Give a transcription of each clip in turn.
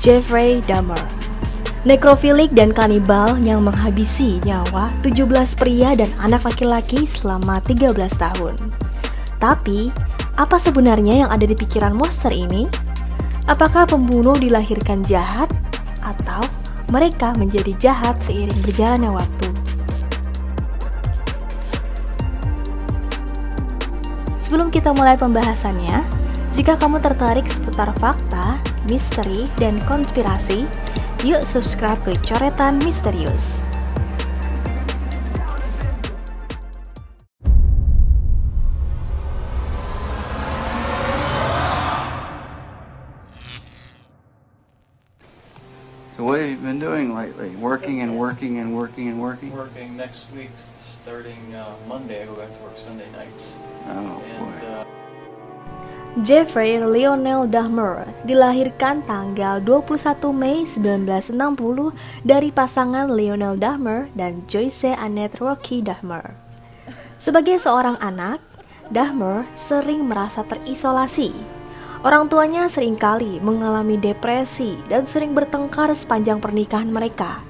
Jeffrey Dahmer, nekrofilik dan kanibal yang menghabisi nyawa 17 pria dan anak laki-laki selama 13 tahun. Tapi, apa sebenarnya yang ada di pikiran monster ini? Apakah pembunuh dilahirkan jahat atau mereka menjadi jahat seiring berjalannya waktu? Sebelum kita mulai pembahasannya, jika kamu tertarik seputar fakta, misteri, dan konspirasi, yuk subscribe ke Coretan Misterius. So what have you been doing lately? Working and working and working and working? Working next week, starting Monday. I go back to work Sunday nights. Oh boy. Jeffrey Lionel Dahmer dilahirkan tanggal 21 Mei 1960 dari pasangan Lionel Dahmer dan Joyce Annette Rocky Dahmer. Sebagai seorang anak, Dahmer sering merasa terisolasi. Orang tuanya seringkali mengalami depresi dan sering bertengkar sepanjang pernikahan mereka.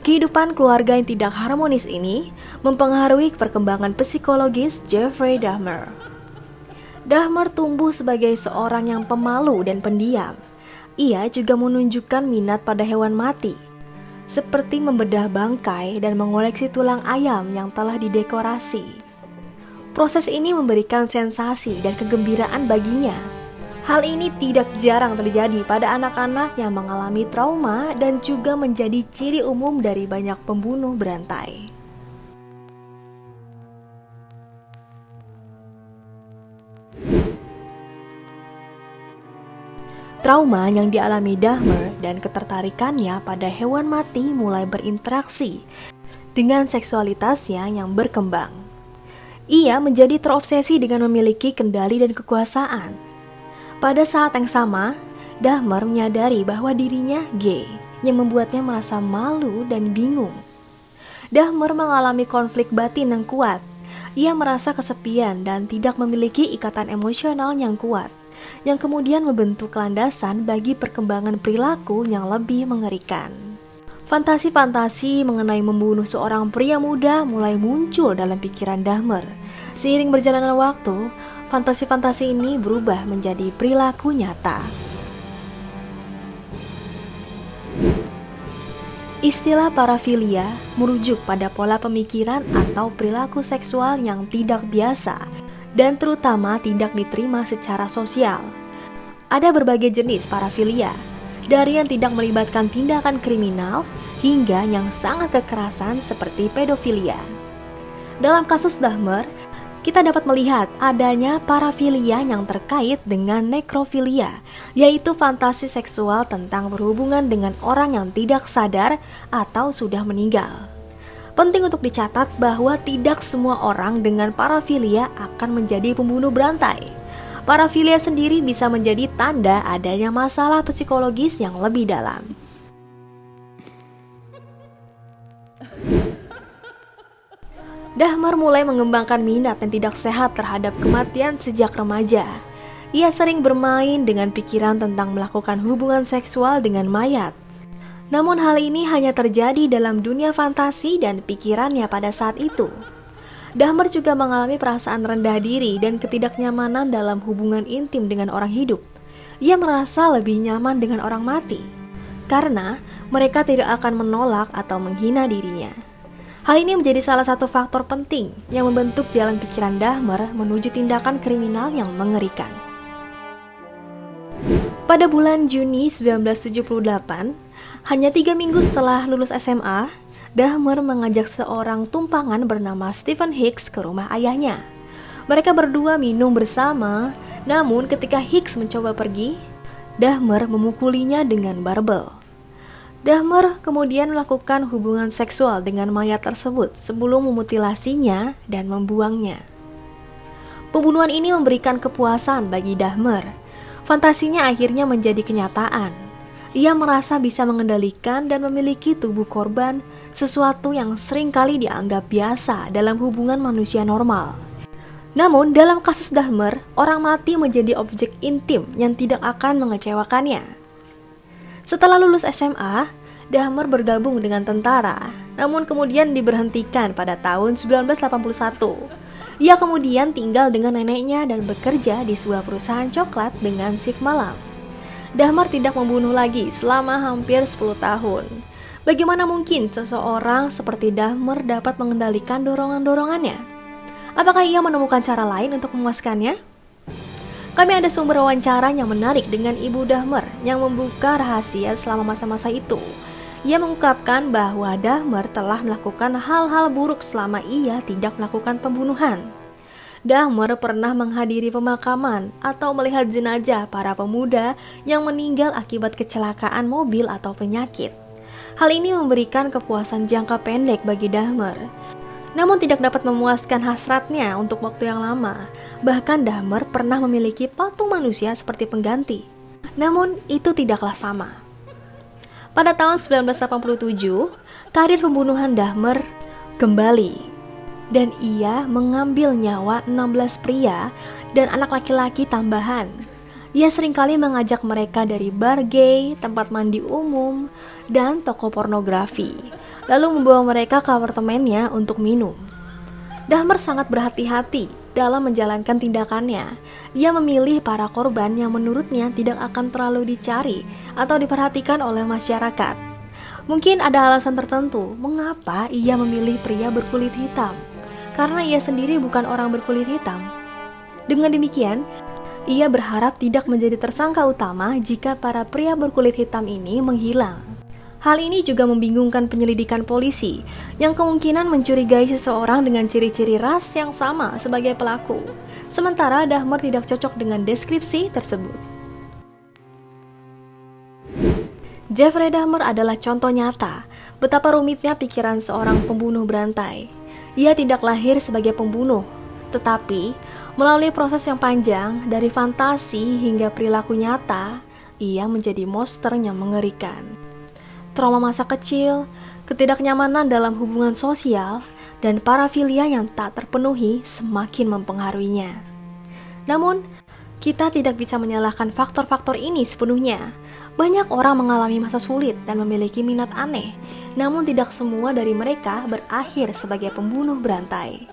Kehidupan keluarga yang tidak harmonis ini mempengaruhi perkembangan psikologis Jeffrey Dahmer. Dahmer tumbuh sebagai seorang yang pemalu dan pendiam. Ia juga menunjukkan minat pada hewan mati, seperti membedah bangkai dan mengoleksi tulang ayam yang telah didekorasi. Proses ini memberikan sensasi dan kegembiraan baginya. Hal ini tidak jarang terjadi pada anak-anak yang mengalami trauma dan juga menjadi ciri umum dari banyak pembunuh berantai. Trauma yang dialami Dahmer dan ketertarikannya pada hewan mati mulai berinteraksi dengan seksualitasnya yang berkembang. Ia menjadi terobsesi dengan memiliki kendali dan kekuasaan. Pada saat yang sama, Dahmer menyadari bahwa dirinya gay, yang membuatnya merasa malu dan bingung. Dahmer mengalami konflik batin yang kuat. Ia merasa kesepian dan tidak memiliki ikatan emosional yang kuat, yang kemudian membentuk landasan bagi perkembangan perilaku yang lebih mengerikan. Fantasi-fantasi mengenai membunuh seorang pria muda mulai muncul dalam pikiran Dahmer. Seiring berjalannya waktu, fantasi-fantasi ini berubah menjadi perilaku nyata. Istilah parafilia merujuk pada pola pemikiran atau perilaku seksual yang tidak biasa dan terutama tidak diterima secara sosial. Ada berbagai jenis parafilia, dari yang tidak melibatkan tindakan kriminal hingga yang sangat kekerasan seperti pedofilia. Dalam kasus Dahmer, kita dapat melihat adanya parafilia yang terkait dengan nekrofilia, yaitu fantasi seksual tentang berhubungan dengan orang yang tidak sadar atau sudah meninggal. Penting untuk dicatat bahwa tidak semua orang dengan parafilia akan menjadi pembunuh berantai. Parafilia sendiri bisa menjadi tanda adanya masalah psikologis yang lebih dalam. Dahmer mulai mengembangkan minat yang tidak sehat terhadap kematian sejak remaja. Ia sering bermain dengan pikiran tentang melakukan hubungan seksual dengan mayat. Namun hal ini hanya terjadi dalam dunia fantasi dan pikirannya pada saat itu. Dahmer juga mengalami perasaan rendah diri dan ketidaknyamanan dalam hubungan intim dengan orang hidup. Ia merasa lebih nyaman dengan orang mati, karena mereka tidak akan menolak atau menghina dirinya. Hal ini menjadi salah satu faktor penting yang membentuk jalan pikiran Dahmer menuju tindakan kriminal yang mengerikan. Pada bulan Juni 1978, hanya 3 minggu setelah lulus SMA, Dahmer mengajak seorang tumpangan bernama Stephen Hicks ke rumah ayahnya. Mereka berdua minum bersama, namun ketika Hicks mencoba pergi, Dahmer memukulinya dengan barbel. Dahmer kemudian melakukan hubungan seksual dengan mayat tersebut sebelum memutilasinya dan membuangnya. Pembunuhan ini memberikan kepuasan bagi Dahmer. Fantasinya akhirnya menjadi kenyataan. Ia merasa bisa mengendalikan dan memiliki tubuh korban, sesuatu yang seringkali dianggap biasa dalam hubungan manusia normal. Namun dalam kasus Dahmer, orang mati menjadi objek intim yang tidak akan mengecewakannya. Setelah lulus SMA, Dahmer bergabung dengan tentara, namun kemudian diberhentikan pada tahun 1981. Ia kemudian tinggal dengan neneknya dan bekerja di sebuah perusahaan coklat dengan shift malam. Dahmer tidak membunuh lagi selama hampir 10 tahun. Bagaimana mungkin seseorang seperti Dahmer dapat mengendalikan dorongan-dorongannya? Apakah ia menemukan cara lain untuk memuaskannya? Kami ada sumber wawancara yang menarik dengan Ibu Dahmer yang membuka rahasia selama masa-masa itu. Ia mengungkapkan bahwa Dahmer telah melakukan hal-hal buruk selama ia tidak melakukan pembunuhan. Dahmer pernah menghadiri pemakaman atau melihat jenazah para pemuda yang meninggal akibat kecelakaan mobil atau penyakit. Hal ini memberikan kepuasan jangka pendek bagi Dahmer, namun tidak dapat memuaskan hasratnya untuk waktu yang lama. Bahkan Dahmer pernah memiliki patung manusia seperti pengganti. Namun itu tidaklah sama. Pada tahun 1987, karir pembunuhan Dahmer kembali, dan ia mengambil nyawa 16 pria dan anak laki-laki tambahan. Ia seringkali mengajak mereka dari bar gay, tempat mandi umum, dan toko pornografi, lalu membawa mereka ke apartemennya untuk minum. Dahmer sangat berhati-hati dalam menjalankan tindakannya. Ia memilih para korban yang menurutnya tidak akan terlalu dicari atau diperhatikan oleh masyarakat. Mungkin ada alasan tertentu mengapa ia memilih pria berkulit hitam, karena ia sendiri bukan orang berkulit hitam. Dengan demikian, ia berharap tidak menjadi tersangka utama jika para pria berkulit hitam ini menghilang. Hal ini juga membingungkan penyelidikan polisi yang kemungkinan mencurigai seseorang dengan ciri-ciri ras yang sama sebagai pelaku. Sementara Dahmer tidak cocok dengan deskripsi tersebut. Jeffrey Dahmer adalah contoh nyata betapa rumitnya pikiran seorang pembunuh berantai. Ia tidak lahir sebagai pembunuh, tetapi melalui proses yang panjang dari fantasi hingga perilaku nyata, ia menjadi monster yang mengerikan. Trauma masa kecil, ketidaknyamanan dalam hubungan sosial, dan parafilia yang tak terpenuhi semakin mempengaruhinya. Namun, kita tidak bisa menyalahkan faktor-faktor ini sepenuhnya. Banyak orang mengalami masa sulit dan memiliki minat aneh, namun tidak semua dari mereka berakhir sebagai pembunuh berantai.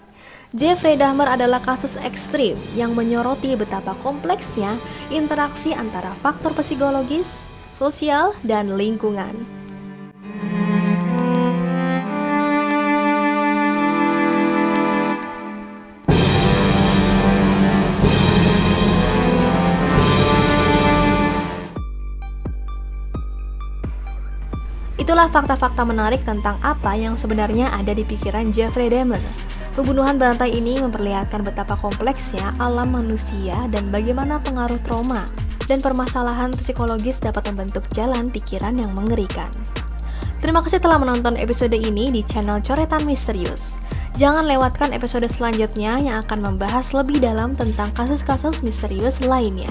Jeffrey Dahmer adalah kasus ekstrim yang menyoroti betapa kompleksnya interaksi antara faktor psikologis, sosial, dan lingkungan. Itulah fakta-fakta menarik tentang apa yang sebenarnya ada di pikiran Jeffrey Dahmer. Pembunuhan berantai ini memperlihatkan betapa kompleksnya alam manusia dan bagaimana pengaruh trauma dan permasalahan psikologis dapat membentuk jalan pikiran yang mengerikan. Terima kasih telah menonton episode ini di channel Coretan Misterius. Jangan lewatkan episode selanjutnya yang akan membahas lebih dalam tentang kasus-kasus misterius lainnya.